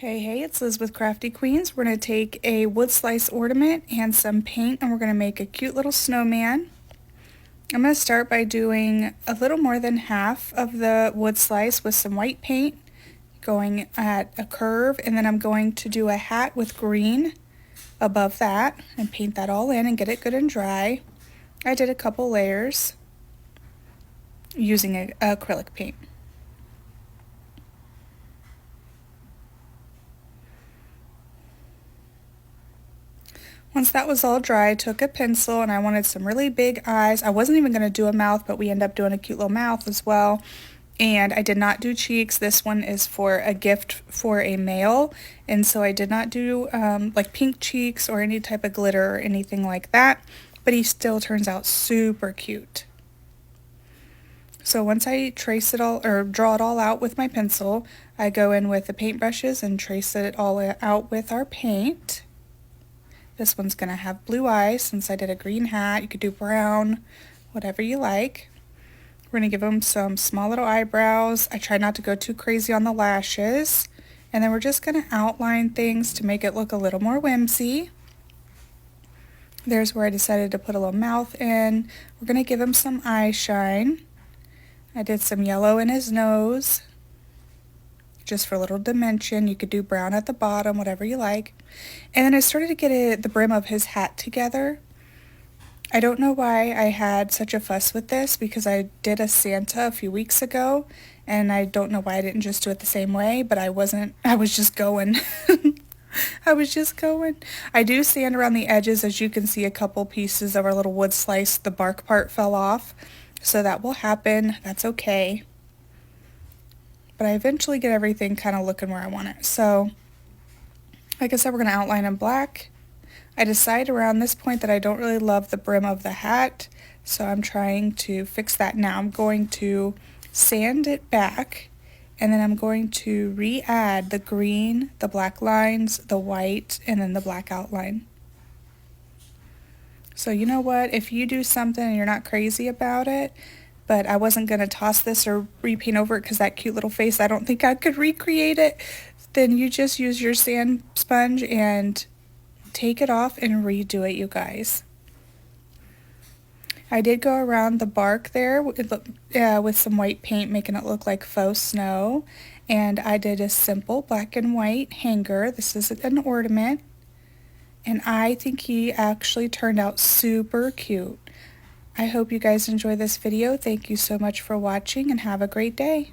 Hey, it's Liz with Crafty Queens. We're going to take a wood slice ornament and some paint, and we're going to make a cute little snowman. I'm going to start by doing a little more than half of the wood slice with some white paint, going at a curve, and then I'm going to do a hat with green above that and paint that all in and get it good and dry. I did a couple layers using acrylic paint. Once that was all dry, I took a pencil and I wanted some really big eyes. I wasn't even going to do a mouth, but we ended up doing a cute little mouth as well. And I did not do cheeks. This one is for a gift for a male, and so I did not do like pink cheeks or any type of glitter or anything like that, but he still turns out super cute. So once I trace it all, or draw it all out with my pencil, I go in with the paintbrushes and trace it all out with our paint. This one's going to have blue eyes since I did a green hat. You could do brown, whatever you like. We're going to give them some small little eyebrows. I try not to go too crazy on the lashes. And then we're just going to outline things to make it look a little more whimsy. There's where I decided to put a little mouth in. We're going to give him some eye shine. I did some yellow in his nose, just for a little dimension. You could do brown at the bottom, whatever you like. And then I started to get the brim of his hat together. I don't know why I had such a fuss with this, because I did a Santa a few weeks ago, and I don't know why I didn't just do it the same way, but I was just going. I was just going. I do sand around the edges. As you can see, a couple pieces of our little wood slice, the bark part fell off, so that will happen. That's okay. But I eventually get everything kind of looking where I want it. So, like I said, we're going to outline in black. I decide around this point that I don't really love the brim of the hat, so I'm trying to fix that now. I'm going to sand it back, and then I'm going to re-add the green, the black lines, the white, and then the black outline. So you know what? If you do something and you're not crazy about it, but I wasn't going to toss this or repaint over it because that cute little face, I don't think I could recreate it, then you just use your sand sponge and take it off and redo it, you guys. I did go around the bark there with some white paint, making it look like faux snow, and I did a simple black and white hanger. This is an ornament, and I think he actually turned out super cute. I hope you guys enjoy this video. Thank you so much for watching, and have a great day.